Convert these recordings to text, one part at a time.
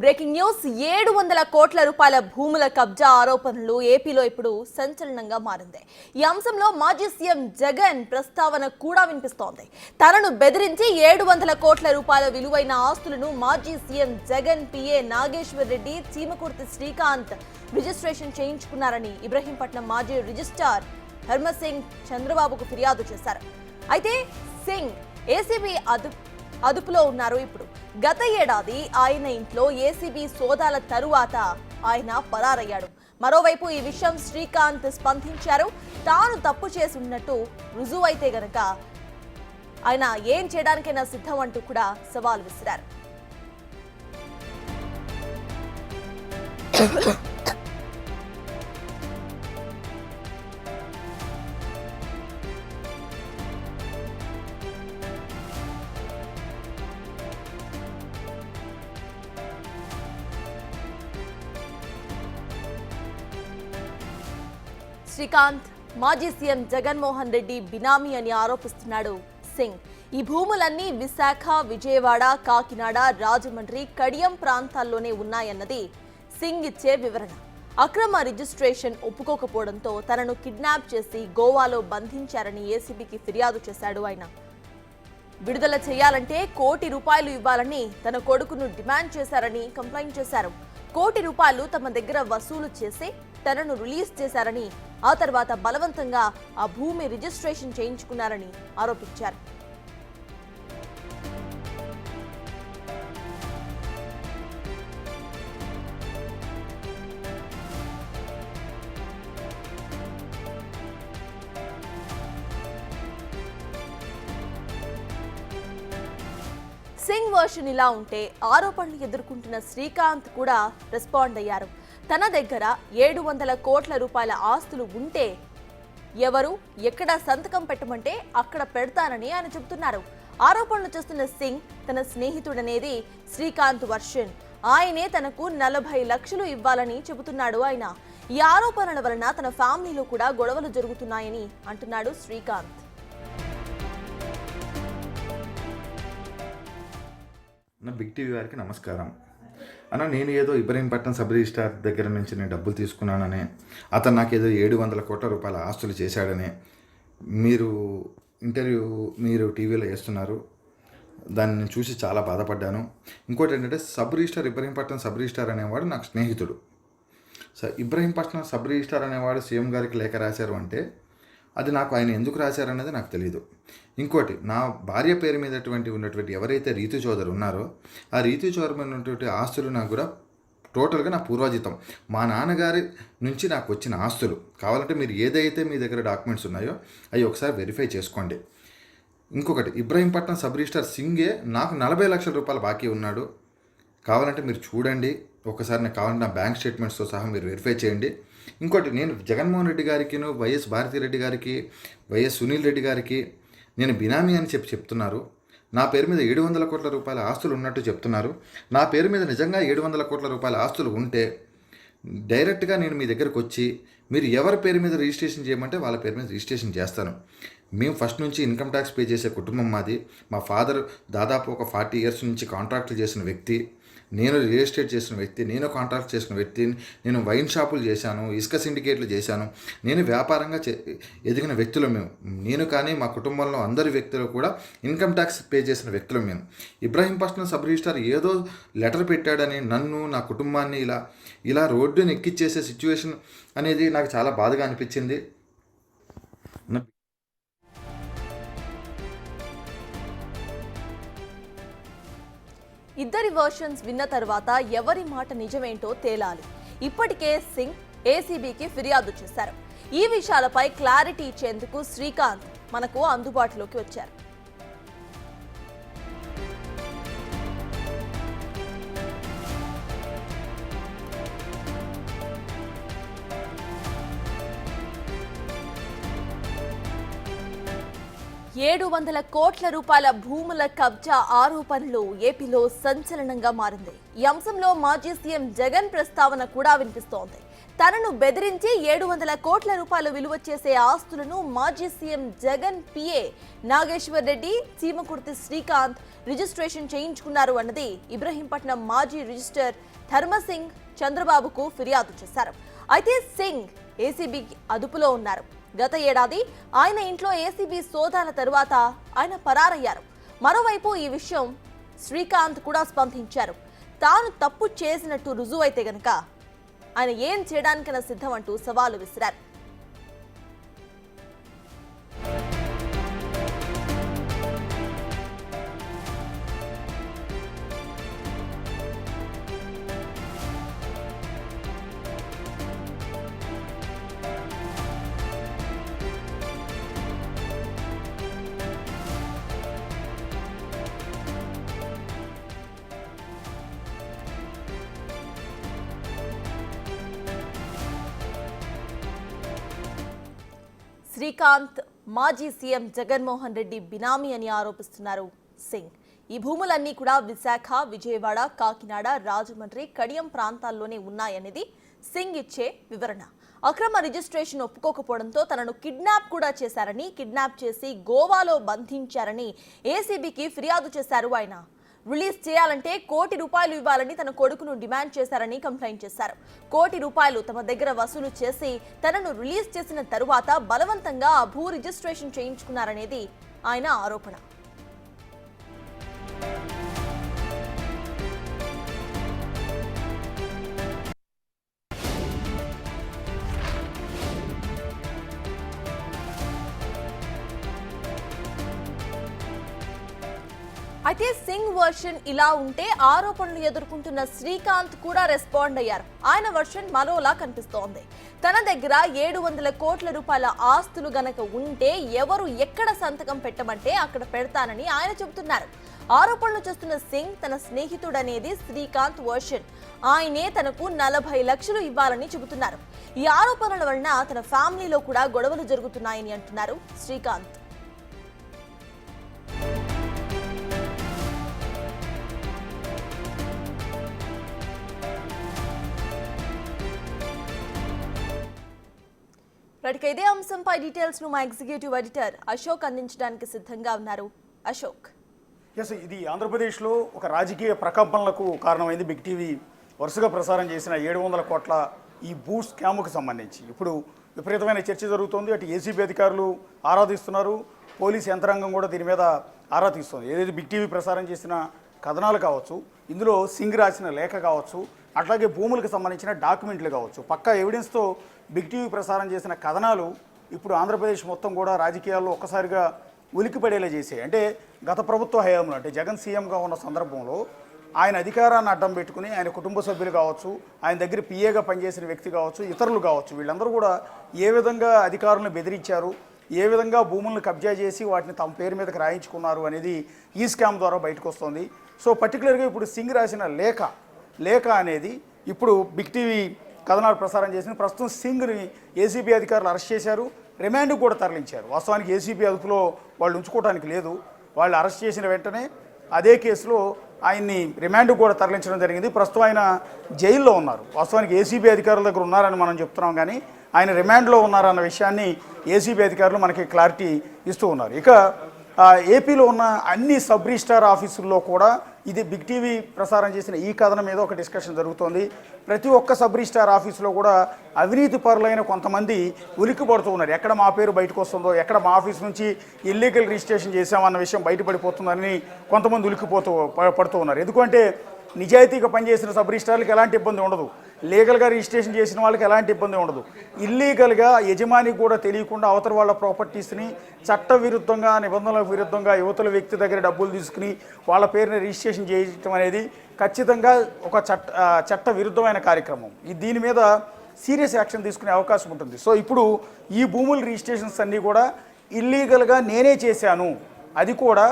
Breaking news 700 కోట్ల రూపాయల భూముల కబ్జా ఆరోపణలు ఏపీలో ఇప్పుడు సంచలనంగా మారింది. ఈ అంశంలో మాజీ సీఎం జగన్ ప్రస్తావన కూడా వినిపిస్తోంది. తనను బెదిరించి 700 కోట్ల రూపాయల విలువైన ఆస్తులను మాజీ CM Jagan PA Nageswar Reddy, Chimakurthi Srikanth registration చేయించుకున్నారని ఇబ్రహీంపట్నం మాజీ రిజిస్ట్రార్ హర్మసింగ్ చంద్రబాబుకు ఫిర్యాదు చేశారు. అయితే సింగ్ ఏసీబీ అదుపులో ఉన్నారు. ఇప్పుడు గత ఏడాది ఆయన ఇంట్లో ఏసీబీ సోదాల తరువాత ఆయన పరారయ్యాడు. మరోవైపు ఈ విషయం శ్రీకాంత్ స్పందించారు. తాను తప్పు చేసి ఉన్నట్టు రుజువైతే గనక ఆయన ఏం చేయడానికైనా సిద్ధం అంటూ కూడా సవాల్ విసిరారు. శ్రీకాంత్ మాజీ సీఎం జగన్మోహన్ రెడ్డి బినామీ అని ఆరోపిస్తున్నాడు సింగ్. ఈ భూములన్నీ విశాఖ, విజయవాడ, కాకినాడ, రాజమండ్రి, కడియం ప్రాంతాల్లోనే ఉన్నాయన్నది సింగ్ ఇచ్చే వివరణ. అక్రమ రిజిస్ట్రేషన్ ఒప్పుకోకపోవడంతో తనను కిడ్నాప్ చేసి గోవాలో బంధించారని ఏసీబీకి ఫిర్యాదు చేశాడు. ఆయన విడుదల చేయాలంటే ₹1 కోటి ఇవ్వాలని తన కొడుకును డిమాండ్ చేశారని కంప్లైంట్ చేశారు. ₹1 కోటి తమ దగ్గర వసూలు చేసి తనను రిలీజ్ చేశారని, ఆ తర్వాత బలవంతంగా ఆ భూమి రిజిస్ట్రేషన్ చేయించుకున్నారని ఆరోపించారు. సింగ్ వర్షన్ ఇలా ఉంటే ఆరోపణలు ఎదుర్కొంటున్న శ్రీకాంత్ కూడా రెస్పాండ్ అయ్యారు. తన దగ్గర 700 కోట్ల రూపాయల ఆస్తులు ఉంటే ఎవరు ఎక్కడ సంతకం పెట్టమంటే అక్కడ పెడతానని ఆయన చెబుతున్నారు. ఆరోపణలు చేస్తున్న సింగ్ తన స్నేహితుడనేది శ్రీకాంత్ వర్షన్. ఆయనే తనకు 40 లక్షలు ఇవ్వాలని చెబుతున్నాడు ఆయన. ఈ ఆరోపణల వలన తన ఫ్యామిలీలో కూడా గొడవలు జరుగుతున్నాయని అంటున్నాడు శ్రీకాంత్. బిగ్ టీవీ వారికి నమస్కారం అన్న. నేను ఏదో ఇబ్రహీంపట్నం సబ్ రిజిస్ట్రార్ దగ్గర నుంచి నేను డబ్బులు తీసుకున్నానని, అతను నాకు ఏదో 700 కోట్ల రూపాయల ఆస్తులు చేశాడని మీరు టీవీలో వేస్తున్నారు. దాన్ని నేను చూసి చాలా బాధపడ్డాను. ఇంకోటి ఏంటంటే ఇబ్రహీంపట్నం సబ్ రిజిస్ట్రార్ అనేవాడు నాకు స్నేహితుడు. ఇబ్రహీంపట్నం సబ్ రిజిస్ట్రార్ అనేవాడు సీఎం గారికి లేఖ రాశారు అంటే అది నాకు ఆయన ఎందుకు రాశారన్నది నాకు తెలియదు. ఇంకోటి, నా భార్య పేరు మీద ఉన్నటువంటి ఎవరైతే రీతు చౌదరి ఉన్నారో ఆ రీతు చౌదరి మీద ఉన్నటువంటి ఆస్తులు నాకు కూడా టోటల్గా నా పూర్వాజితం, మా నాన్నగారి నుంచి నాకు వచ్చిన ఆస్తులు. కావాలంటే మీరు ఏదైతే మీ దగ్గర డాక్యుమెంట్స్ ఉన్నాయో అవి ఒకసారి వెరిఫై చేసుకోండి. ఇంకొకటి, ఇబ్రహీంపట్నం సబ్ రిజిస్ట్రార్ సింగే నాకు 40 లక్షల రూపాయలు బాకీ ఉన్నాడు. కావాలంటే మీరు చూడండి ఒకసారి, నాకు కావాలంటే నా బ్యాంక్ స్టేట్మెంట్స్తో సహా మీరు వెరిఫై చేయండి. ఇంకోటి, నేను జగన్మోహన్ రెడ్డి గారికి, వైఎస్ భారతిరెడ్డి గారికి, వైఎస్ సునీల్ రెడ్డి గారికి నేను బినామీ అని చెప్తున్నారు. నా పేరు మీద 700 కోట్ల రూపాయల ఆస్తులు ఉన్నట్టు చెప్తున్నారు. నా పేరు మీద నిజంగా 700 కోట్ల రూపాయల ఆస్తులు ఉంటే డైరెక్ట్గా నేను మీ దగ్గరకు వచ్చి మీరు ఎవరి పేరు మీద రిజిస్ట్రేషన్ చేయమంటే వాళ్ళ పేరు మీద రిజిస్ట్రేషన్ చేస్తాను. మేము ఫస్ట్ నుంచి ఇన్కమ్ ట్యాక్స్ పే చేసే కుటుంబం మాది. మా ఫాదర్ దాదాపు ఒక 40 ఇయర్స్ నుంచి కాంట్రాక్ట్లు చేసిన వ్యక్తి, నేను రియల్ ఎస్టేట్ చేసిన వ్యక్తి, నేను కాంట్రాక్ట్ చేసిన వ్యక్తి, నేను వైన్ షాపులు చేశాను, ఇసుక సిండికేట్లు చేశాను. నేను వ్యాపారంగా ఎదిగిన వ్యక్తులు మేము. నేను కానీ మా కుటుంబంలో అందరి వ్యక్తులు కూడా ఇన్కమ్ ట్యాక్స్ పే చేసిన వ్యక్తులు మేము. ఇబ్రహీంపట్నం సబ్ రిజిస్ట్రార్ ఏదో లెటర్ పెట్టాడని నన్ను, నా కుటుంబాన్ని ఇలా రోడ్డుని ఎక్కిచ్చేసే సిచ్యువేషన్ అనేది నాకు చాలా బాధగా అనిపించింది. ఇద్దరి వర్షన్స్ విన్న తర్వాత ఎవరి మాట నిజమేంటో తేలాలి. ఇప్పటికే సింగ్ ఏసీబీకి ఫిర్యాదు చేశారు. ఈ విషయాలపై క్లారిటీ ఇచ్చేందుకు శ్రీకాంత్ మనకు అందుబాటులోకి వచ్చారు. 700 కోట్ల రూపాయల భూముల కబ్జా ఆరోపణలు ఏపీలో సంచలనంగా మారింది. ఈ అంశంలో మాజీ సీఎం జగన్ ప్రస్తావన కూడా వినిపిస్తోంది. తనను బెదిరించి 700 కోట్ల రూపాయలు విలువ చేసే ఆస్తులను మాజీ CM Jagan PA Nageswar Reddy, Chimakurthi Srikanth registration చేయించుకున్నారు అన్నది ఇబ్రహీంపట్నం మాజీ రిజిస్టర్ ధర్మసింగ్ చంద్రబాబుకు ఫిర్యాదు చేశారు. అయితే సింగ్ ఏసీబీ అదుపులో ఉన్నారు. గత ఏడాది ఆయన ఇంట్లో ఏసీబీ సోదాల తరువాత ఆయన పరారయ్యారు. మరోవైపు ఈ విషయం శ్రీకాంత్ కూడా స్పందించారు. తాను తప్పు చేసినట్టు రుజువైతే గనక ఆయన ఏం చేయడానికైనా సిద్ధం అంటూ సవాలు విసిరారు. శ్రీకాంత్ మాజీ సీఎం జగన్మోహన్ రెడ్డి బినామీ అని ఆరోపిస్తున్నారు సింగ్. ఈ భూములన్నీ కూడా విశాఖ, విజయవాడ, కాకినాడ, రాజమండ్రి, కడియం ప్రాంతాల్లోనే ఉన్నాయనేది సింగ్ ఇచ్చే వివరణ. అక్రమ రిజిస్ట్రేషన్ ఒప్పుకోకపోవడంతో తనను కిడ్నాప్ కూడా చేశారని, కిడ్నాప్ చేసి గోవాలో బంధించారని ఏసీబీకి ఫిర్యాదు చేశారు. ఆయన రిలీజ్ చేయాలంటే ₹1 కోటి ఇవ్వాలని తన కొడుకును డిమాండ్ చేశారని కంప్లైంట్ చేశారు. ₹1 కోటి తమ దగ్గర వసూలు చేసి తనను రిలీజ్ చేసిన తరువాత బలవంతంగా ఆ భూ రిజిస్ట్రేషన్ చేయించుకున్నారనేది ఆయన ఆరోపణ. అయితే సింగ్ వర్షన్ ఇలా ఉంటే ఆరోపణలు ఎదుర్కొంటున్న శ్రీకాంత్ కూడా రెస్పాండ్ అయ్యారు. ఆయన వర్షన్ మరోలా కనిపిస్తోంది. తన దగ్గర 700 కోట్ల రూపాయల ఆస్తులు గనక ఉంటే ఎవరు ఎక్కడ సంతకం పెట్టమంటే అక్కడ పెడతానని ఆయన చెబుతున్నారు. ఆరోపణలు చేస్తున్న సింగ్ తన స్నేహితుడనేది శ్రీకాంత్ వర్షన్. ఆయనే తనకు 40 లక్షలు ఇవ్వాలని చెబుతున్నారు. ఈ ఆరోపణల వలన తన ఫ్యామిలీలో కూడా గొడవలు జరుగుతున్నాయని అంటున్నారు శ్రీకాంత్. ఇదే అంశంపై డీటెయిల్స్ ను మా ఎగ్జిక్యూటివ్ ఎడిటర్ అశోక్ అందించడానికి సిద్ధంగా ఉన్నారు. అశోక్, ఇది ఆంధ్రప్రదేశ్లో ఒక రాజకీయ ప్రకంపనలకు కారణమైంది. బిగ్ టీవీ వరుసగా ప్రసారం చేసిన 700 కోట్ల ఈ భూ స్కామ్కు సంబంధించి ఇప్పుడు విపరీతమైన చర్చ జరుగుతోంది. అటు ఏసీబీ అధికారులు ఆరాధిస్తున్నారు, పోలీస్ యంత్రాంగం కూడా దీని మీద ఆరా తీస్తుంది. ఏదైతే బిగ్ టీవీ ప్రసారం చేసిన కథనాలు కావచ్చు, ఇందులో సింగ్ రాసిన లేఖ కావచ్చు, అట్లాగే భూములకు సంబంధించిన డాక్యుమెంట్లు కావచ్చు, పక్కా ఎవిడెన్స్తో బిగ్ టీవీ ప్రసారం చేసిన కథనాలు ఇప్పుడు ఆంధ్రప్రదేశ్ మొత్తం కూడా రాజకీయాల్లో ఒక్కసారిగా ఉలికిపడేలా చేసాయి. అంటే గత ప్రభుత్వ హయాంలో, అంటే జగన్ సీఎంగా ఉన్న సందర్భంలో ఆయన అధికారాన్ని అడ్డం పెట్టుకుని ఆయన కుటుంబ సభ్యులు కావచ్చు, ఆయన దగ్గర పిఏగా పనిచేసిన వ్యక్తి కావచ్చు, ఇతరులు కావచ్చు, వీళ్ళందరూ కూడా ఏ విధంగా అధికారులను బెదిరించారు, ఏ విధంగా భూములను కబ్జా చేసి వాటిని తమ పేరు మీదకి రాయించుకున్నారు అనేది ఈ స్కామ్ ద్వారా బయటకు వస్తుంది. సో పర్టికులర్గా ఇప్పుడు సింగ్ రాసిన లేఖ అనేది ఇప్పుడు బిగ్ టీవీ కథనాలు ప్రసారం చేసింది. ప్రస్తుతం సింగ్ని ఏసీబీ అధికారులు అరెస్ట్ చేశారు, రిమాండ్కి కూడా తరలించారు. వాస్తవానికి ఏసీబీ అదుపులో వాళ్ళు ఉంచుకోవడానికి లేదు. వాళ్ళు అరెస్ట్ చేసిన వెంటనే అదే కేసులో ఆయన్ని రిమాండ్కి కూడా తరలించడం జరిగింది. ప్రస్తుతం ఆయన జైల్లో ఉన్నారు. వాస్తవానికి ఏసీబీ అధికారుల దగ్గర ఉన్నారని మనం చెప్తున్నాం, కానీ ఆయన రిమాండ్లో ఉన్నారన్న విషయాన్ని ఏసీబీ అధికారులు మనకి క్లారిటీ ఇస్తూ ఉన్నారు. ఇక ఏపీలో ఉన్న అన్ని సబ్ రిజిస్ట్రార్ ఆఫీసుల్లో కూడా ఇది బిగ్ టీవీ ప్రసారం చేసిన ఈ కథనం మీద ఒక డిస్కషన్ జరుగుతోంది. ప్రతి ఒక్క సబ్ రిజిస్ట్రార్ ఆఫీసులో కూడా అవినీతి పరులైన కొంతమంది ఉలిక్కిపడుతూ ఉన్నారు. ఎక్కడ మా పేరు బయటకు వస్తుందో, ఎక్కడ మా ఆఫీస్ నుంచి ఇల్లీగల్ రిజిస్ట్రేషన్ చేసామన్న విషయం బయటపడిపోతుందని కొంతమంది పడుతూ ఉన్నారు. ఎందుకంటే నిజాయితీగా పనిచేసిన సబ్ రిజిస్ట్రార్లకు ఎలాంటి ఇబ్బంది ఉండదు, లీగల్గా రిజిస్ట్రేషన్ చేసిన వాళ్ళకి ఎలాంటి ఇబ్బంది ఉండదు. ఇల్లీగల్గా యజమానికి కూడా తెలియకుండా అవతల వాళ్ళ ప్రాపర్టీస్ని చట్టవిరుద్ధంగా, నిబంధనలకు విరుద్ధంగా యువతల వ్యక్తి దగ్గర డబ్బులు తీసుకుని వాళ్ళ పేరుని రిజిస్ట్రేషన్ చేయడం అనేది ఖచ్చితంగా ఒక చట్ట విరుద్ధమైన కార్యక్రమం. దీని మీద సీరియస్ యాక్షన్ తీసుకునే అవకాశం ఉంటుంది. సో ఇప్పుడు ఈ భూముల రిజిస్ట్రేషన్స్ అన్నీ కూడా ఇల్లీగల్గా నేనే చేశాను, అది కూడా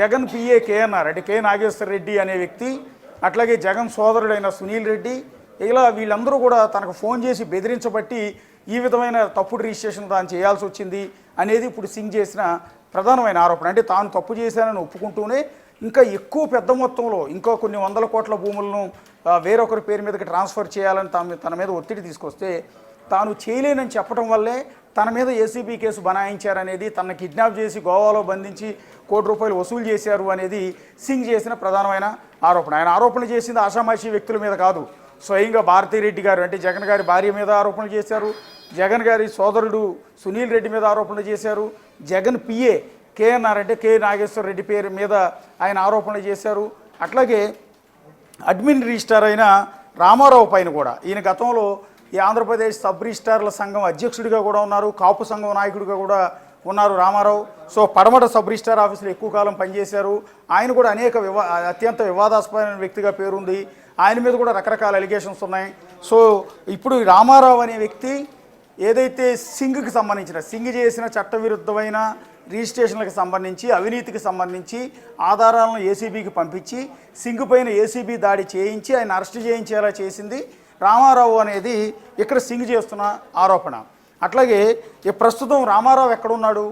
జగన్ పిఏ కేఎన్ఆర్ అంటే కె నాగేశ్వర్ రెడ్డి అనే వ్యక్తి, అట్లాగే జగన్ సోదరుడైన సునీల్ రెడ్డి, ఇలా వీళ్ళందరూ కూడా తనకు ఫోన్ చేసి బెదిరించబట్టి ఈ విధమైన తప్పుడు రిజిస్ట్రేషన్ తాను చేయాల్సి వచ్చింది అనేది ఇప్పుడు సింగ్ చేసిన ప్రధానమైన ఆరోపణ. అంటే తాను తప్పు చేశానని ఒప్పుకుంటూనే ఇంకా ఎక్కువ పెద్ద మొత్తంలో ఇంకా కొన్ని వందల కోట్ల భూములను వేరొకరి పేరు మీదకి ట్రాన్స్ఫర్ చేయాలని తన మీద ఒత్తిడి తీసుకొస్తే తాను చేయలేనని చెప్పడం వల్లే తన మీద ఏసీబీ కేసు బనాయించారనేది, తనను కిడ్నాప్ చేసి గోవాలో బంధించి ₹1 కోటి వసూలు చేశారు అనేది సింగ్ చేసిన ప్రధానమైన ఆరోపణ. ఆయన ఆరోపణలు చేసింది ఆషామాషి వ్యక్తుల మీద కాదు, స్వయంగా భారతిరెడ్డి గారు అంటే జగన్ గారి భార్య మీద ఆరోపణలు చేశారు, జగన్ గారి సోదరుడు సునీల్ రెడ్డి మీద ఆరోపణలు చేశారు, జగన్ పిఏ కేఎన్ఆర్ అంటే కె నాగేశ్వర రెడ్డి పేరు మీద ఆయన ఆరోపణలు చేశారు. అట్లాగే అడ్మిన్ రిజిస్టార్ అయిన రామారావు పైన కూడా ఈయన గతంలో ఈ ఆంధ్రప్రదేశ్ సబ్ రిజిస్టార్ల సంఘం అధ్యక్షుడిగా కూడా ఉన్నారు, కాపు సంఘం నాయకుడిగా కూడా ఉన్నారు రామారావు. సో పడమట సబ్ రిజిస్టార్ ఆఫీసులో ఎక్కువ కాలం పనిచేశారు. ఆయన కూడా అనేక అత్యంత వివాదాస్పదమైన వ్యక్తిగా పేరుంది. ఆయన మీద కూడా రకరకాల అలిగేషన్స్ ఉన్నాయి. సో ఇప్పుడు రామారావు అనే వ్యక్తి ఏదైతే సింగ్కి సంబంధించిన సింగ్ చేసిన చట్టవిరుద్ధమైన రిజిస్ట్రేషన్లకు సంబంధించి అవినీతికి సంబంధించి ఆధారాలను ఏసీబీకి పంపించి సింగ్ పైన ఏసీబీ దాడి చేయించి ఆయన అరెస్ట్ చేయించేలా చేసింది రామారావు అనేది ఇక్కడ సింగ్ చేస్తున్న ఆరోపణ. అట్లాగే ప్రస్తుతం రామారావు ఎక్కడున్నాడు,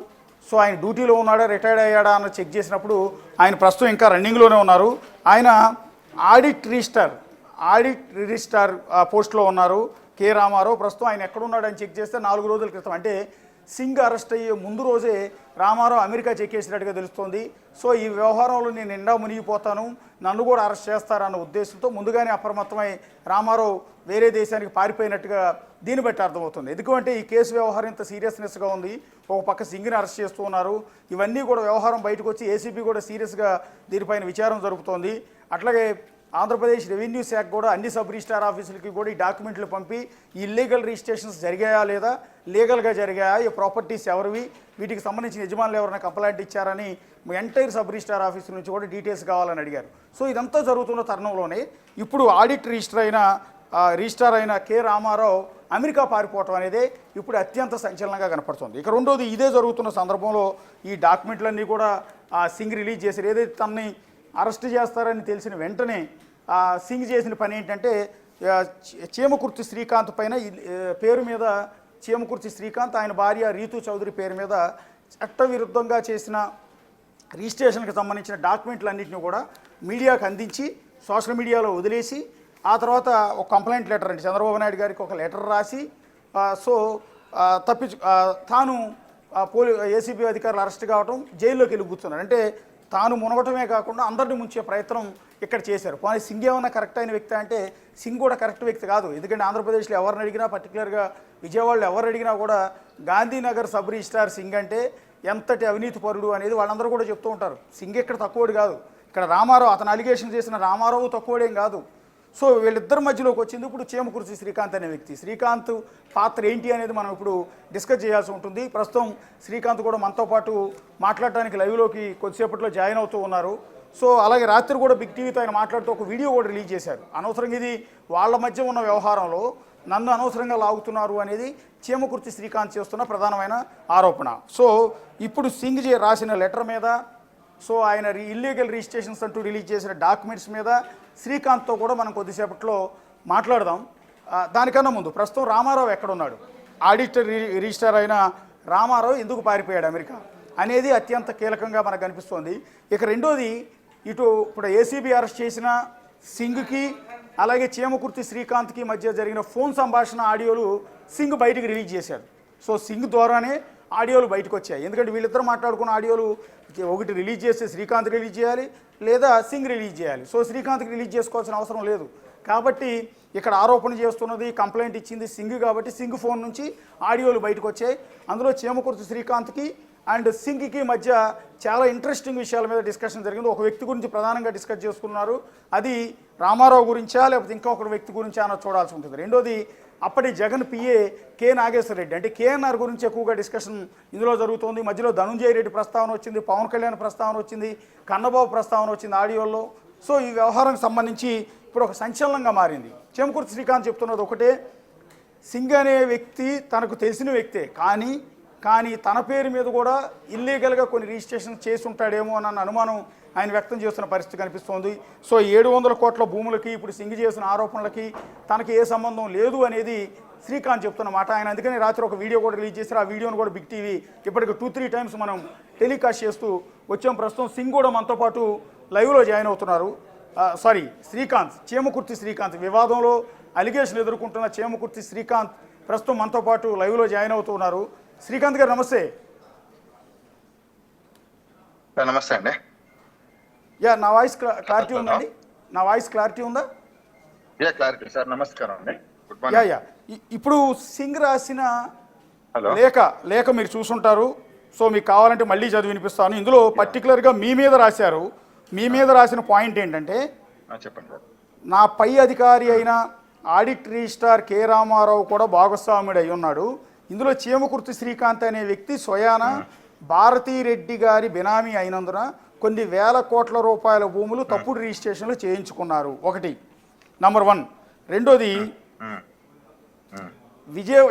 సో ఆయన డ్యూటీలో ఉన్నాడా రిటైర్డ్ అయ్యాడా అని చెక్ చేసినప్పుడు ఆయన ప్రస్తుతం ఇంకా రన్నింగ్లోనే ఉన్నారు. ఆయన ఆడిట్ రిజిస్టార్ పోస్ట్లో ఉన్నారు కె రామారావు. ప్రస్తుతం ఆయన ఎక్కడున్నాడని చెక్ చేస్తే 4 రోజుల క్రితం అంటే సింగ్ అరెస్ట్ అయ్యే ముందు రోజే రామారావు అమెరికా చెక్కేసినట్టుగా తెలుస్తోంది. సో ఈ వ్యవహారంలో నేను నిండా మునిగిపోతాను, నన్ను కూడా అరెస్ట్ చేస్తారన్న ఉద్దేశంతో ముందుగానే అప్రమత్తమై రామారావు వేరే దేశానికి పారిపోయినట్టుగా దీన్ని బట్టి అర్థమవుతుంది. ఎందుకంటే ఈ కేసు వ్యవహారం ఇంత సీరియస్నెస్గా ఉంది. ఒక పక్క సింగ్ని అరెస్ట్ చేస్తూ ఉన్నారు. ఇవన్నీ కూడా వ్యవహారం బయటకు వచ్చి ఏసీబీ కూడా సీరియస్గా దీనిపైన విచారణ జరుపుతోంది. అట్లాగే ఆంధ్రప్రదేశ్ రెవెన్యూ శాఖ కూడా అన్ని సబ్ రిజిస్టార్ ఆఫీసులకి కూడా ఈ డాక్యుమెంట్లు పంపి ఇల్లీగల్ రిజిస్ట్రేషన్స్ జరిగాయా లేదా లీగల్గా జరిగాయా, ఈ ప్రాపర్టీస్ ఎవరివి, వీటికి సంబంధించిన యజమానులు ఎవరైనా కంప్లైంట్ ఇచ్చారని ఎంటైర్ సబ్ రిజిస్టార్ ఆఫీసు నుంచి కూడా డీటెయిల్స్ కావాలని అడిగారు. సో ఇదంతా జరుగుతున్న తరుణంలోనే ఇప్పుడు ఆడిట్ రిజిస్టార్ అయిన కె రామారావు అమెరికా పారిపోవటం అనేది ఇప్పుడు అత్యంత సంచలనంగా కనపడుతుంది. ఇక రెండోది ఇదే జరుగుతున్న సందర్భంలో ఈ డాక్యుమెంట్లన్నీ కూడా సింగ్ రిలీజ్ చేశారు. ఏదైతే తనని అరెస్ట్ చేస్తారని తెలిసిన వెంటనే సింగ్ చేసిన పని ఏంటంటే చీమకుర్తి శ్రీకాంత్ పైన పేరు మీద చీమకుర్తి శ్రీకాంత్ ఆయన భార్య రీతు చౌదరి పేరు మీద చట్టవిరుద్ధంగా చేసిన రిజిస్ట్రేషన్కి సంబంధించిన డాక్యుమెంట్లన్నింటినీ కూడా మీడియాకు అందించి సోషల్ మీడియాలో వదిలేసి ఆ తర్వాత ఒక కంప్లైంట్ లెటర్ అంటే చంద్రబాబు నాయుడు గారికి ఒక లెటర్ రాసి తాను ఏసీబీ అధికారులు అరెస్ట్ కావడం జైల్లోకి వెళ్ళి కూర్చున్నారు. అంటే తాను మునగటమే కాకుండా అందరినీ ముంచే ప్రయత్నం ఇక్కడ చేశారు. కానీ సింగ్ ఏమన్నా కరెక్ట్ అయిన వ్యక్తి అంటే సింగ్ కూడా కరెక్ట్ వ్యక్తి కాదు. ఎందుకంటే ఆంధ్రప్రదేశ్లో ఎవరిని అడిగినా పర్టికులర్గా విజయవాడలో ఎవరు అడిగినా కూడా గాంధీనగర్ సబ్ రిజిస్టార్ సింగ్ అంటే ఎంతటి అవినీతి పరుడు అనేది వాళ్ళందరూ కూడా చెప్తూ ఉంటారు. సింగ్ ఇక్కడ తక్కువడు కాదు. ఇక్కడ రామారావు అతను అలిగేషన్ చేసిన రామారావు తక్కువడేం కాదు. సో వీళ్ళిద్దరి మధ్యలోకి వచ్చింది ఇప్పుడు చీమకుర్తి శ్రీకాంత్ అనే వ్యక్తి. శ్రీకాంత్ పాత్ర ఏంటి అనేది మనం ఇప్పుడు డిస్కస్ చేయాల్సి ఉంటుంది. ప్రస్తుతం శ్రీకాంత్ కూడా మనతో పాటు మాట్లాడటానికి లైవ్లోకి కొద్దిసేపట్లో జాయిన్ అవుతూ ఉన్నారు. సో అలాగే రాత్రి కూడా బిగ్ టీవీతో ఆయన మాట్లాడుతూ ఒక వీడియో కూడా రిలీజ్ చేశారు. అనవసరంగా ఇది వాళ్ళ మధ్య ఉన్న వ్యవహారంలో నన్ను అనవసరంగా లాగుతున్నారు అనేది చీమకుర్తి శ్రీకాంత్ చేస్తున్న ప్రధానమైన ఆరోపణ. సో ఇప్పుడు సింగ్ రాసిన లెటర్ మీద సో ఆయన ఇల్లీగల్ రిజిస్ట్రేషన్స్ అంటూ రిలీజ్ చేసిన డాక్యుమెంట్స్ మీద శ్రీకాంత్తో కూడా మనం కొద్దిసేపట్లో మాట్లాడదాం. దానికన్నా ముందు ప్రస్తుతం రామారావు ఎక్కడున్నాడు, ఆడిటర్ రిజిస్టర్ అయిన రామారావు ఎందుకు పారిపోయాడు అమెరికా అనేది అత్యంత కీలకంగా మనకు కనిపిస్తోంది. ఇక రెండోది ఇప్పుడు ఏసీబీ అరెస్ట్ చేసిన సింగ్కి అలాగే చీమకుర్తి శ్రీకాంత్కి మధ్య జరిగిన ఫోన్ సంభాషణ ఆడియోలు సింగ్ బయటికి రిలీజ్ చేశాడు. సో సింగ్ ద్వారానే ఆడియోలు బయటకు వచ్చాయి. ఎందుకంటే వీళ్ళిద్దరూ మాట్లాడుకున్న ఆడియోలు ఒకటి రిలీజ్ చేస్తే శ్రీకాంత్ రిలీజ్ చేయాలి లేదా సింగ్ రిలీజ్ చేయాలి. సో శ్రీకాంత్కి రిలీజ్ చేసుకోవాల్సిన అవసరం లేదు. కాబట్టి ఇక్కడ ఆరోపణ చేస్తున్నది కంప్లైంట్ ఇచ్చింది సింగ్ కాబట్టి సింగ్ ఫోన్ నుంచి ఆడియోలు బయటకు వచ్చాయి. అందులో చీమకుర్తి శ్రీకాంత్కి అండ్ సింగ్కి మధ్య చాలా ఇంట్రెస్టింగ్ విషయాల మీద డిస్కషన్ జరిగింది. ఒక వ్యక్తి గురించి ప్రధానంగా డిస్కస్ చేసుకున్నారు. అది రామారావు గురించా లేకపోతే ఇంకొక వ్యక్తి గురించా అన్నది చూడాల్సి ఉంటుంది. రెండోది అప్పటి జగన్ పిఏ కె నాగేశ్వర రెడ్డి అంటే కేఎన్ఆర్ గురించి ఎక్కువగా డిస్కషన్ ఇందులో జరుగుతోంది. మధ్యలో ధనుంజయ రెడ్డి ప్రస్తావన వచ్చింది, పవన్ కళ్యాణ్ ప్రస్తావన వచ్చింది, కన్నబాబు ప్రస్తావన వచ్చింది ఆడియోలో. సో ఈ వ్యవహారానికి సంబంధించి ఇప్పుడు ఒక సంచలనంగా మారింది. చీమకుర్తి శ్రీకాంత్ చెప్తున్నది ఒకటే, సింగ్ అనే వ్యక్తి తనకు తెలిసిన వ్యక్తే కానీ తన పేరు మీద కూడా ఇల్లీగల్గా కొన్ని రిజిస్ట్రేషన్ చేసి ఉంటాడేమో అన్న అనుమానం ఆయన వ్యక్తం చేస్తున్న పరిస్థితి కనిపిస్తోంది. సో 700 కోట్ల భూములకి ఇప్పుడు సింగ్ చేసిన ఆరోపణలకి తనకి ఏ సంబంధం లేదు అనేది శ్రీకాంత్ చెప్తున్న మాట. ఆయన అందుకని రాత్రి ఒక వీడియో కూడా రిలీజ్ చేశారు. ఆ వీడియోను కూడా బిగ్ టీవీ ఇప్పటికి 2-3 టైమ్స్ మనం టెలికాస్ట్ చేస్తూ వచ్చాం. ప్రస్తుతం సింగ్ కూడా మనతో పాటు లైవ్లో జాయిన్ అవుతున్నారు. శ్రీకాంత్, చేమకుర్తి శ్రీకాంత్, వివాదంలో అలిగేషన్ ఎదుర్కొంటున్న చేమకుర్తి శ్రీకాంత్ ప్రస్తుతం మనతో పాటు లైవ్లో జాయిన్ అవుతున్నారు. శ్రీకాంత్ గారు నమస్తే. నమస్తే అండి. యా, నా వాయిస్ క్లారిటీ ఉందండి? నా వాయిస్ క్లారిటీ ఉందా? Clarity sir. నమస్కారం అండి. Good yeah morning. యా ఇప్పుడు సింగ్ రాసిన హలో. లేఖ మీరు చూసుంటారు. సో మీకు కావాలంటే మళ్ళీ చదివి వినిపిస్తాను. ఇందులో పర్టికులర్గా మీ మీద రాశారు. మీ మీద రాసిన పాయింట్ ఏంటంటే, చెప్పండి సార్. నా పై అధికారి అయిన ఆడిట్ రిజిస్ట్రార్ కె రామారావు కూడా భాగస్వాముడు అయి ఉన్నాడు. ఇందులో చేమకుర్తి శ్రీకాంత్ అనే వ్యక్తి స్వయాన భారతీరెడ్డి గారి బినామీ అయినందున కొన్ని వేల కోట్ల రూపాయల భూములు తప్పుడు రిజిస్ట్రేషన్లు చేయించుకున్నారు. ఒకటి, నంబర్ 1. రెండోది,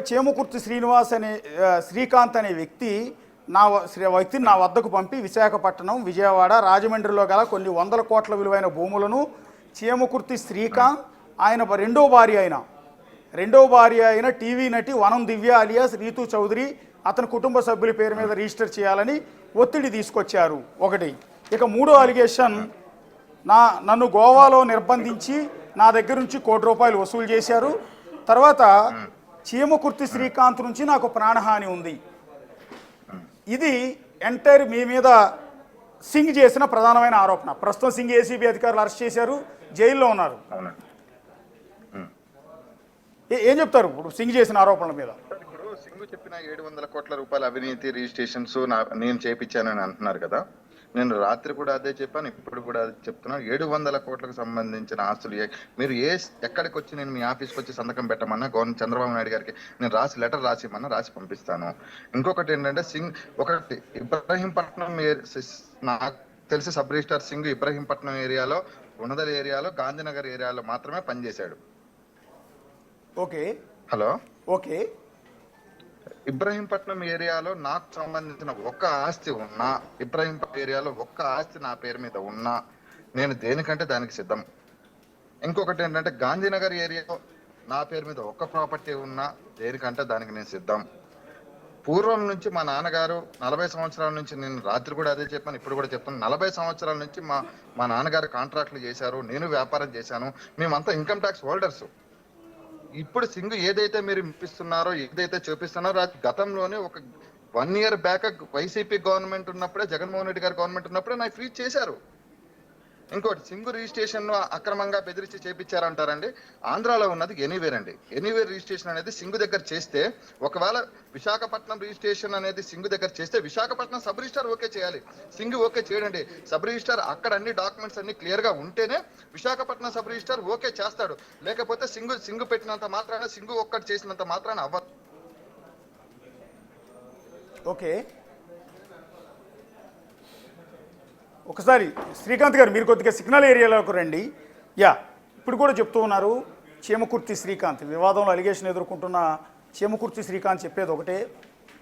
చేమకుర్తి శ్రీకాంత్ అనే వ్యక్తిని నా వద్దకు పంపి విశాఖపట్నం, విజయవాడ, రాజమండ్రిలో గల కొన్ని వందల కోట్ల విలువైన భూములను చేమకుర్తి శ్రీకాంత్ ఆయన రెండో భార్య అయిన టీవీ నటి వనం దివ్య అలియాస్ రీతూ చౌదరి అతని కుటుంబ సభ్యుల పేరు మీద రిజిస్టర్ చేయాలని ఒత్తిడి తీసుకొచ్చారు. ఒకటి. ఇక మూడో అలిగేషన్, నన్ను గోవాలో నిర్బంధించి నా దగ్గర నుంచి ₹1 కోటి వసూలు చేశారు. తర్వాత చీమకుర్తి శ్రీకాంత్ నుంచి నాకు ప్రాణహాని ఉంది. ఇది ఎంటైర్ మీ మీద సింగ్ చేసిన ప్రధానమైన ఆరోపణ. ప్రస్తుతం సింగ్ ఏసీబీ అధికారులు అరెస్ట్ చేశారు, జైల్లో ఉన్నారు. ఏం చెప్తారు ఇప్పుడు సింగ్ చేసిన ఆరోపణల మీద? ఇప్పుడు సింగ్ చెప్పిన 700 కోట్ల రూపాయల అవినీతి రిజిస్ట్రేషన్స్ నేను చేయించానని అంటున్నారు కదా. నేను రాత్రి కూడా అదే చెప్పాను, ఇప్పుడు కూడా అదే చెప్తున్నాను. 700 కోట్లకు సంబంధించిన ఆస్తులు మీరు ఎక్కడికి వచ్చి నేను మీ ఆఫీస్కి వచ్చి సంతకం పెట్టమన్నా చంద్రబాబు నాయుడు గారికి నేను లెటర్ రాసిమన్నా రాసి పంపిస్తాను. ఇంకొకటి ఏంటంటే ఒకటి ఇబ్రహీంపట్నం నాకు తెలిసి సబ్ రిజిస్టార్ సింగ్ ఇబ్రహీంపట్నం ఏరియాలో, గుణదల ఏరియాలో, గాంధీనగర్ ఏరియాలో మాత్రమే పనిచేశాడు. ఓకే. హలో. ఓకే. ఇబ్రహీంపట్నం ఏరియాలో నాకు సంబంధించిన ఒక్క ఆస్తి ఉన్నా, ఇబ్రహీంపట్నం ఏరియాలో ఒక్క ఆస్తి నా పేరు మీద ఉన్నా నేను దేనికంటే దానికి సిద్ధం. ఇంకొకటి ఏంటంటే గాంధీనగర్ ఏరియాలో నా పేరు మీద ఒక్క ప్రాపర్టీ ఉన్నా దేనికంటే దానికి నేను సిద్ధం. పూర్వం నుంచి మా నాన్నగారు 40 సంవత్సరాల నుంచి, నేను రాత్రి కూడా అదే చెప్పాను, ఇప్పుడు కూడా చెప్తాను, 40 సంవత్సరాల నుంచి మా నాన్నగారు కాంట్రాక్ట్లు చేశారు, నేను వ్యాపారం చేశాను, మేమంతా ఇన్కమ్ ట్యాక్స్ హోల్డర్స్. ఇప్పుడు సింగ్ ఏదైతే మీరు ఇప్పిస్తున్నారో, ఏదైతే చూపిస్తున్నారో, గతంలోనే ఒక 1 year బ్యాక్ వైసీపీ గవర్నమెంట్ ఉన్నప్పుడే, జగన్మోహన్ రెడ్డి గారి గవర్నమెంట్ ఉన్నప్పుడే నాకు ఫ్రీజ్ చేశారు. ఇంకోటి, సింగ్ రిజిస్ట్రేషన్ అక్రమంగా బెదిరించి చేపించారంటారండి. ఆంధ్రాలో ఉన్నది ఎనీవేర్ అండి. ఎనీవేర్ రిజిస్ట్రేషన్ అనేది సింగ్ దగ్గర చేస్తే, ఒకవేళ విశాఖపట్నం రిజిస్ట్రేషన్ అనేది సింగ్ దగ్గర చేస్తే విశాఖపట్నం సబ్ రిజిస్టార్ ఓకే చేయాలి. సింగ్ ఓకే చేయడండి. సబ్ రిజిస్టార్ అక్కడ అన్ని డాక్యుమెంట్స్ అన్ని క్లియర్ గా ఉంటేనే విశాఖపట్నం సబ్ రిజిస్టార్ ఓకే చేస్తాడు. లేకపోతే సింగ్ పెట్టినంత మాత్రాన, సింగ్ ఒక్కటి చేసినంత మాత్రాన అవ్వదు. ఓకే. ఒకసారి శ్రీకాంత్ గారు మీరు కొద్దిగా సిగ్నల్ ఏరియాలోకి రండి. యా, ఇప్పుడు కూడా చెప్తూ ఉన్నారు చేమకుర్తి శ్రీకాంత్, వివాదంలో అలిగేషన్ ఎదుర్కొంటున్న చేమకుర్తి శ్రీకాంత్ చెప్పేది ఒకటే,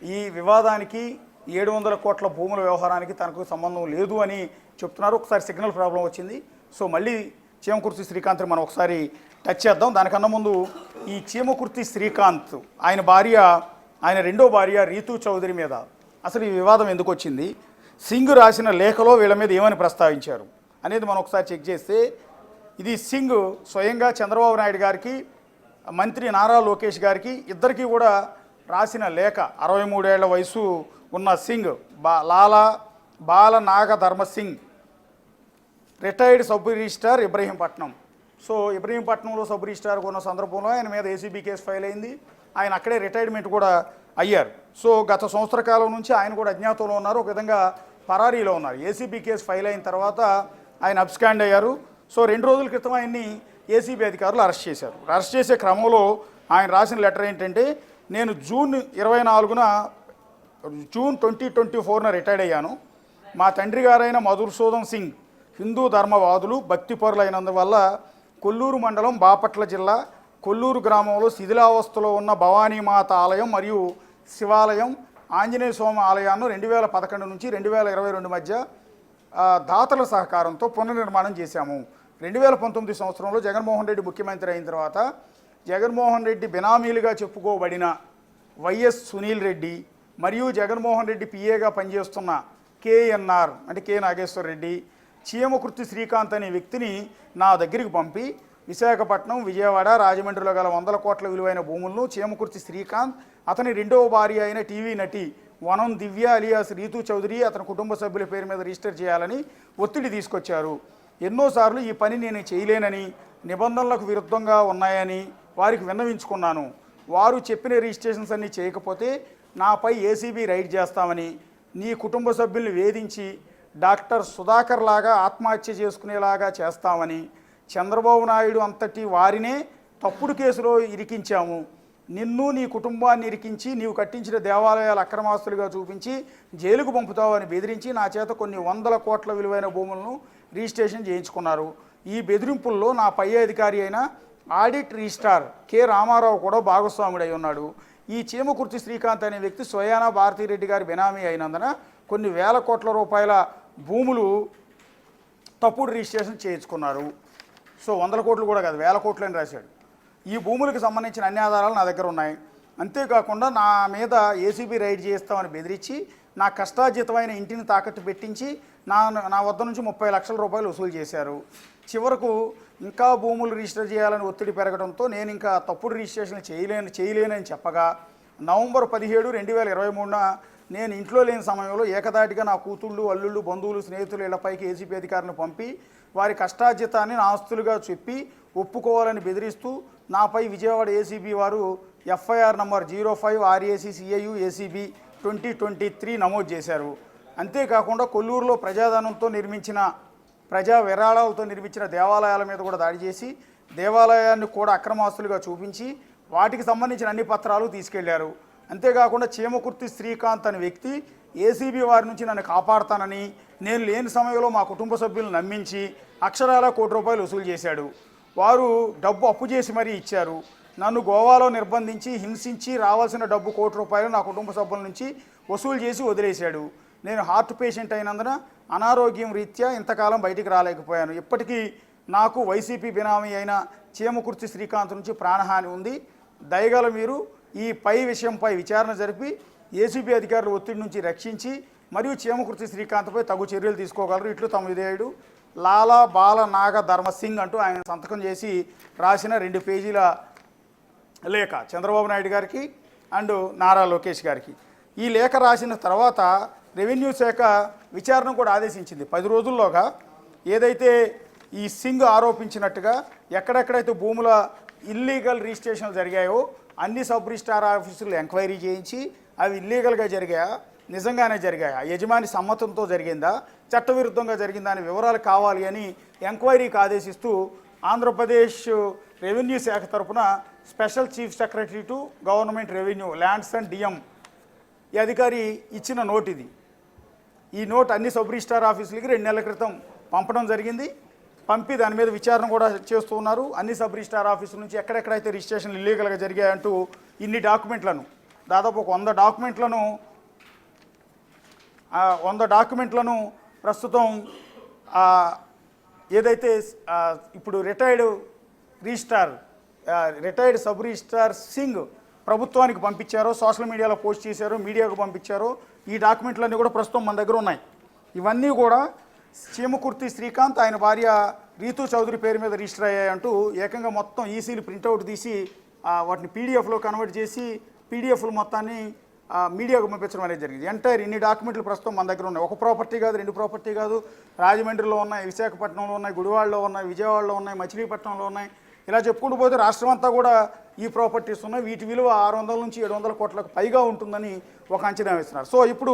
ఈ వివాదానికి 700 కోట్ల భూముల వ్యవహారానికి తనకు సంబంధం లేదు అని చెప్తున్నారు. ఒకసారి సిగ్నల్ ప్రాబ్లం వచ్చింది. సో మళ్ళీ చేమకుర్తి శ్రీకాంత్ని మనం ఒకసారి టచ్ చేద్దాం. దానికన్నా ముందు ఈ చేమకుర్తి శ్రీకాంత్ ఆయన రెండో భార్య రీతూ చౌదరి మీద అసలు ఈ వివాదం ఎందుకు వచ్చింది, సింగ్ రాసిన లేఖలో వీళ్ళ మీద ఏమని ప్రస్తావించారు అనేది మనం ఒకసారి చెక్ చేస్తే, ఇది సింగ్ స్వయంగా చంద్రబాబు నాయుడు గారికి, మంత్రి నారా లోకేష్ గారికి ఇద్దరికీ కూడా రాసిన లేఖ. 63 ఏళ్ల వయసు ఉన్న Singh, Bala Nagadharma Singh, retired sub registrar Ibrahimpatnam. So ఇబ్రహీంపట్నంలో సబ్ రిజిస్ట్రార్ ఉన్న సందర్భంలో ఆయన మీద ఏసీబీ కేసు ఫైల్ అయింది. ఆయన అక్కడే రిటైర్మెంట్ కూడా అయ్యారు. సో గత సంవత్సర కాలం నుంచి ఆయన కూడా అజ్ఞాతంలో ఉన్నారు, ఒక విధంగా పరారీలో ఉన్నారు. ఏసీబీ కేసు ఫైల్ అయిన తర్వాత ఆయన అబ్స్కాండ్ అయ్యారు. సో 2 రోజుల క్రితం ఆయన్ని ఏసీబీ అధికారులు అరెస్ట్ చేశారు. అరెస్ట్ చేసే క్రమంలో ఆయన రాసిన లెటర్ ఏంటంటే, నేను జూన్ 2024 రిటైర్డ్ అయ్యాను. మా తండ్రి గారైన మధుసూదన్ సింగ్ హిందూ ధర్మవాదులు, భక్తిపరులైనందువల్ల కొల్లూరు మండలం, బాపట్ల జిల్లా కొల్లూరు గ్రామంలో శిథిలావస్థలో ఉన్న భవానీమాత ఆలయం మరియు శివాలయం, ఆంజనేయ స్వామి ఆలయాన్ని 2011 నుంచి 2022 మధ్య దాతల సహకారంతో పునర్నిర్మాణం చేశాము. 2019 సంవత్సరంలో జగన్మోహన్ రెడ్డి ముఖ్యమంత్రి అయిన తర్వాత జగన్మోహన్ రెడ్డి బినామీలుగా చెప్పుకోబడిన వైఎస్ సునీల్ రెడ్డి మరియు జగన్మోహన్ రెడ్డి పిఏగా పనిచేస్తున్న కేఎన్ఆర్ అంటే కె నాగేశ్వర రెడ్డి, చీమకుర్తి శ్రీకాంత్ అనే వ్యక్తిని నా దగ్గరికి పంపి విశాఖపట్నం, విజయవాడ, రాజమండ్రిలో గల 100 కోట్ల విలువైన భూములను చీమకుర్తి శ్రీకాంత్, అతని రెండవ భార్య అయిన టీవీ నటి వనం దివ్య అలియాస్ రీతూ చౌదరి అతని కుటుంబ సభ్యుల పేరు మీద రిజిస్టర్ చేయాలని ఒత్తిడి తీసుకొచ్చారు. ఎన్నోసార్లు ఈ పని నేను చేయలేనని, నిబంధనలకు విరుద్ధంగా ఉన్నాయని వారికి విన్నవించుకున్నాను. వారు చెప్పిన రిజిస్ట్రేషన్స్ అన్నీ చేయకపోతే నాపై ఏసీబీ రైడ్ చేస్తామని, నీ కుటుంబ సభ్యుల్ని వేధించి డాక్టర్ సుధాకర్ లాగా ఆత్మహత్య చేసుకునేలాగా చేస్తామని, చంద్రబాబు నాయుడు అంతటి వారినే తప్పుడు కేసులో ఇరికించాము, నిన్ను నీ కుటుంబాన్ని ఇరికించి నీవు కట్టించిన దేవాలయాలు అక్రమాస్తులుగా చూపించి జైలుకు పంపుతావని బెదిరించి నా చేత కొన్ని 100 కోట్ల విలువైన భూములను రిజిస్ట్రేషన్ చేయించుకున్నారు. ఈ బెదిరింపుల్లో నా పై అధికారి అయిన ఆడిట్ రిజిస్ట్రార్ కె రామారావు కూడా భాగస్వాముడై ఉన్నాడు. ఈ చీమకుర్తి శ్రీకాంత్ అనే వ్యక్తి స్వయానా భారతిరెడ్డి గారి బెనామీ అయినందున కొన్ని వేల కోట్ల రూపాయల భూములు తప్పుడు రిజిస్ట్రేషన్ చేయించుకున్నారు. సో 100 కోట్లు కూడా కాదు, 1000 కోట్లు అని రాశాడు. ఈ భూములకు సంబంధించిన అన్ని ఆధారాలు నా దగ్గర ఉన్నాయి. అంతేకాకుండా నా మీద ఏసీబీ రైడ్ చేస్తామని బెదిరించి నా కష్టార్జితమైన ఇంటిని తాకట్టు పెట్టించి నా వద్ద నుంచి 30 లక్షల రూపాయలు వసూలు చేశారు. చివరకు ఇంకా భూములు రిజిస్టర్ చేయాలని ఒత్తిడి పెరగడంతో నేను ఇంకా తప్పుడు రిజిస్ట్రేషన్ చేయలేనని చెప్పగా నవంబర్ 17, 2023న నేను ఇంట్లో లేని సమయంలో ఏకదాటిగా నా కూతుళ్ళు, అల్లుళ్ళు, బంధువులు, స్నేహితులు ఇళ్లపైకి ఏసీబీ అధికారులను పంపి వారి కష్టార్జితాన్ని నా ఆస్తులుగా చెప్పి ఒప్పుకోవాలని బెదిరిస్తూ నాపై విజయవాడ ఏసీబీ వారు FIR number 05 RAC CIU ACB 2023 నమోదు చేశారు. అంతేకాకుండా కొల్లూరులో ప్రజా విరాళాలతో నిర్మించిన దేవాలయాల మీద కూడా దాడి చేసి దేవాలయాన్ని కూడా అక్రమాస్తులుగా చూపించి వాటికి సంబంధించిన అన్ని పత్రాలు తీసుకెళ్లారు. అంతేకాకుండా చీమకుర్తి శ్రీకాంత్ అనే వ్యక్తి ఏసీబీ వారి నుంచి నన్ను కాపాడుతానని, నేను లేని సమయంలో మా కుటుంబ సభ్యులను నమ్మించి అక్షరాల ₹1 కోటి వసూలు చేశాడు. వారు డబ్బు అప్పు చేసి మరీ ఇచ్చారు. నన్ను గోవాలో నిర్బంధించి హింసించి రావాల్సిన డబ్బు ₹1 కోటి నా కుటుంబ సభ్యుల నుంచి వసూలు చేసి వదిలేశాడు. నేను హార్ట్ పేషెంట్ అయినందున అనారోగ్యం రీత్యా ఇంతకాలం బయటికి రాలేకపోయాను. ఇప్పటికీ నాకు వైసీపీ బినామీ అయిన చీమకుర్తి శ్రీకాంత్ నుంచి ప్రాణహాని ఉంది. దయగల మీరు ఈ విషయంపై విచారణ జరిపి ఏసీబీ అధికారులు ఒత్తిడి నుంచి రక్షించి మరియు చీమకుర్తి శ్రీకాంత్పై తగు చర్యలు తీసుకోగలరు. ఇట్లు తమ విధేయుడు లాలా బాల నాగ ధర్మసింగ్ అంటూ ఆయన సంతకం చేసి రాసిన 2 పేజీల లేఖ చంద్రబాబు నాయుడు గారికి అండ్ నారా లోకేష్ గారికి. ఈ లేఖ రాసిన తర్వాత రెవెన్యూ శాఖ విచారణ కూడా ఆదేశించింది. 10 రోజుల్లోగా ఏదైతే ఈ సింగ్ ఆరోపించినట్టుగా ఎక్కడెక్కడైతే భూముల ఇల్లీగల్ రిజిస్ట్రేషన్లు జరిగాయో అన్ని సబ్ రిజిస్ట్రార్ ఆఫీసులు ఎంక్వైరీ చేయించి అవి ఇల్లీగల్గా జరిగాయా, నిజంగానే జరిగాయా, యజమాని సమ్మతంతో జరిగిందా, చట్టవిరుద్ధంగా జరిగిందా అనే వివరాలు కావాలి అని ఎంక్వైరీకి ఆదేశిస్తూ ఆంధ్రప్రదేశ్ రెవెన్యూ శాఖ తరఫున special chief secretary to government revenue lands and DM ఈ అధికారి ఇచ్చిన నోట్ ఇది. ఈ నోట్ అన్ని సబ్ రిజిస్ట్రార్ ఆఫీసులకి 2 నెలల క్రితం పంపడం జరిగింది. పంపి దాని మీద విచారణ కూడా చేస్తూ ఉన్నారు. అన్ని సబ్ రిజిస్ట్రార్ ఆఫీసుల నుంచి ఎక్కడెక్కడైతే రిజిస్ట్రేషన్లు ఇల్లీగల్గా జరిగాయంటూ ఇన్ని డాక్యుమెంట్లను దాదాపు ఒక 100 డాక్యుమెంట్లను ప్రస్తుతం ఏదైతే ఇప్పుడు రిటైర్డ్ సబ్ రిజిస్ట్రార్ సింగ్ ప్రభుత్వానికి పంపించారో, సోషల్ మీడియాలో పోస్ట్ చేశారో, మీడియాకు పంపించారో ఈ డాక్యుమెంట్లన్నీ కూడా ప్రస్తుతం మన దగ్గర ఉన్నాయి. ఇవన్నీ కూడా చీమకుర్తి శ్రీకాంత్ ఆయన భార్య రీతూ చౌదరి పేరు మీద రిజిస్టర్ అయ్యాయంటూ ఏకంగా మొత్తం ఈసీలు ప్రింట్అవుట్ తీసి వాటిని పీడిఎఫ్లో కన్వర్ట్ చేసి పీడిఎఫ్లు మొత్తాన్ని మీడియాకు పంపించడం అనేది జరిగింది. ఎంటైర్ ఇన్ని డాక్యుమెంట్లు ప్రస్తుతం మన దగ్గర ఉన్నాయి. 1 ప్రాపర్టీ కాదు, 2 ప్రాపర్టీ కాదు, రాజమండ్రిలో ఉన్నాయి, విశాఖపట్నంలో ఉన్నాయి, గుడివాడలో ఉన్నాయి, విజయవాడలో ఉన్నాయి, మచిలీపట్నంలో ఉన్నాయి. ఇలా చెప్పుకుంటూ పోతే రాష్ట్రం అంతా కూడా ఈ ప్రాపర్టీస్ ఉన్నాయి. వీటి విలువ 600 నుంచి 700 కోట్లకు పైగా ఉంటుందని ఒక అంచనా వేస్తున్నారు. సో ఇప్పుడు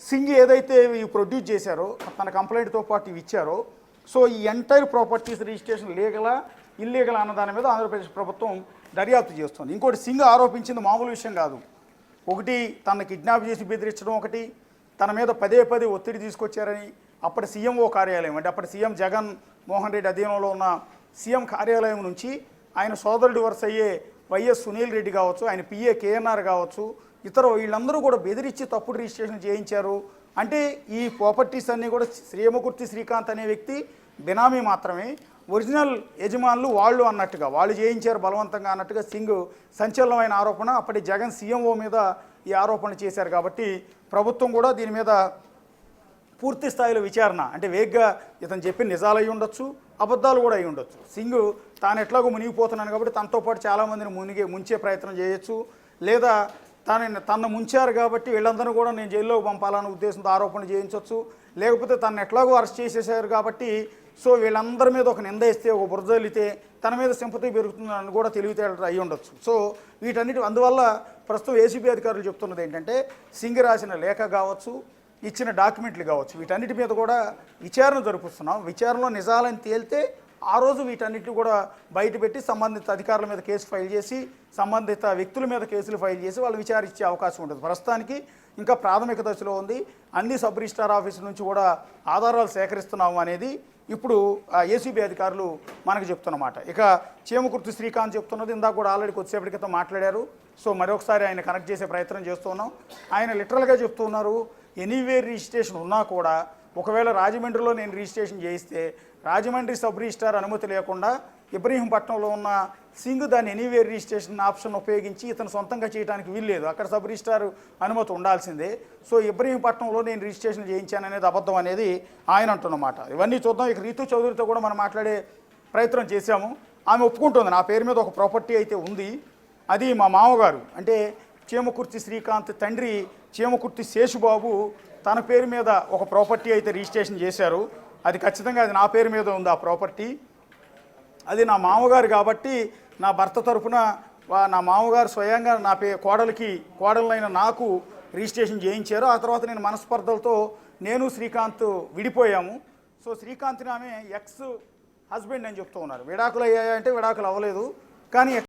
సింగ్ ఏదైతే ఇవి ప్రొడ్యూస్ చేశారో తన కంప్లైంట్తో పాటు ఇవి ఇచ్చారో, సో ఈ ఎంటైర్ ప్రాపర్టీస్ రిజిస్ట్రేషన్ లీగలా ఇల్లీగల్ అన్న దాని మీద ఆంధ్రప్రదేశ్ ప్రభుత్వం దర్యాప్తు చేస్తుంది. ఇంకోటి సింగ్ ఆరోపించింది మామూలు విషయం కాదు. ఒకటి తన కిడ్నాప్ చేసి బెదిరించడం, ఒకటి తన మీద పదే ఒత్తిడి తీసుకొచ్చారని అప్పటి సీఎంఓ కార్యాలయం అంటే అప్పటి సీఎం జగన్ మోహన్ రెడ్డి అధీనంలో ఉన్న సీఎం కార్యాలయం నుంచి ఆయన సోదరుడి వరుస అయ్యే వైఎస్ సునీల్ రెడ్డి కావచ్చు, ఆయన పిఏ కేఎన్ఆర్ కావచ్చు, వీళ్ళందరూ కూడా బెదిరించి తప్పుడు రిజిస్ట్రేషన్ చేయించారు. అంటే ఈ ప్రాపర్టీస్ అన్నీ కూడా చీమకుర్తి శ్రీకాంత్ అనే వ్యక్తి బినామీ మాత్రమే, ఒరిజినల్ యజమానులు వాళ్ళు అన్నట్టుగా వాళ్ళు చేయించారు బలవంతంగా అన్నట్టుగా సింగ్ సంచలనమైన ఆరోపణ. అప్పటి జగన్ సీఎంఓ మీద ఈ ఆరోపణ చేశారు. కాబట్టి ప్రభుత్వం కూడా దీని మీద పూర్తి స్థాయిలో విచారణ అంటే వేగ్గా ఇతను చెప్పిన నిజాలు అయి ఉండొచ్చు, అబద్ధాలు కూడా అయి ఉండొచ్చు. సింగ్ తాను ఎట్లాగో మునిగిపోతున్నాను కాబట్టి తనతో పాటు చాలామందిని ముంచే ప్రయత్నం చేయొచ్చు, లేదా తను ముంచారు కాబట్టి వీళ్ళందరూ కూడా నేను జైల్లోకి పంపాలన్న ఉద్దేశంతో ఆరోపణలు చేయించవచ్చు, లేకపోతే తను ఎట్లాగో అరెస్ట్ చేసేసారు కాబట్టి సో వీళ్ళందరి మీద ఒక నింద ఇస్తే, ఒక బురద వెళితే తన మీద సింపతి పెరుగుతుందని కూడా తెలివితేటలు అయి ఉండొచ్చు. సో వీటన్నిటి అందువల్ల ప్రస్తుతం ఏసీబీ అధికారులు చెప్తున్నది ఏంటంటే సింగ్ రాసిన లేఖ కావచ్చు, ఇచ్చిన డాక్యుమెంట్లు కావచ్చు, వీటన్నిటి మీద కూడా విచారణ జరుపుతున్నాం. విచారణలో నిజాలని తేలితే ఆ రోజు వీటన్నిటిని కూడా బయటపెట్టి సంబంధిత అధికారుల మీద కేసు ఫైల్ చేసి, సంబంధిత వ్యక్తుల మీద కేసులు ఫైల్ చేసి వాళ్ళు విచారించే అవకాశం ఉంటుంది. ప్రస్తుతానికి ఇంకా ప్రాథమిక దశలో ఉంది. అన్ని సబ్ రిజిస్ట్రార్ ఆఫీసుల నుంచి కూడా ఆధారాలు సేకరిస్తున్నాము అనేది ఇప్పుడు ఏసీబీ అధికారులు మనకు చెప్తున్నమాట. ఇక చేమకుర్తి శ్రీకాంత్ చెప్తున్నది ఇందాక కూడా ఆల్రెడీ కొద్దిసేపటి క్రితం మాట్లాడారు. సో మరొకసారి ఆయన కనెక్ట్ చేసే ప్రయత్నం చేస్తున్నాం. ఆయన లిటరల్గా చెప్తున్నారు, ఎనీవేర్ రిజిస్ట్రేషన్ ఉన్నా కూడా ఒకవేళ రాజమండ్రిలో నేను రిజిస్ట్రేషన్ చేయిస్తే రాజమండ్రి సబ్ రిజిస్ట్రార్ అనుమతి లేకుండా ఇబ్రహీంపట్నంలో ఉన్న సింగ్ దాన్ని ఎనీవేర్ రిజిస్ట్రేషన్ ఆప్షన్ ఉపయోగించి ఇతను సొంతంగా చేయడానికి వీల్లేదు, అక్కడ సబ్ రిజిస్ట్రార్ అనుమతి ఉండాల్సిందే. సో ఇబ్రహీంపట్నంలో నేను రిజిస్ట్రేషన్ చేయించాను అనేది అబద్ధం అనేది ఆయన అంటున్నమాట. ఇవన్నీ చూద్దాం. ఇక రీతు చౌదరితో కూడా మనం మాట్లాడే ప్రయత్నం చేశాము. ఆమె ఒప్పుకుంటుంది, నా పేరు మీద ఒక ప్రాపర్టీ అయితే ఉంది, అది మా మామగారు అంటే చేమకుర్తి శ్రీకాంత్ తండ్రి చేమకుర్తి శేషుబాబు తన పేరు మీద ఒక ప్రాపర్టీ అయితే రిజిస్ట్రేషన్ చేశారు. అది ఖచ్చితంగా అది నా పేరు మీద ఉంది ఆ ప్రాపర్టీ. అది నా మామగారు కాబట్టి నా భర్త తరఫున నా మామగారు స్వయంగా నా కోడలైన నాకు రిజిస్ట్రేషన్ చేయించారు. ఆ తర్వాత నేను మనస్పర్ధలతో నేను శ్రీకాంత్ విడిపోయాము. సో శ్రీకాంత్ని ఆమె ఎక్స్ హస్బెండ్ అని చెప్తూ ఉన్నారు. విడాకులు అయ్యాయంటే విడాకులు అవ్వలేదు, కానీ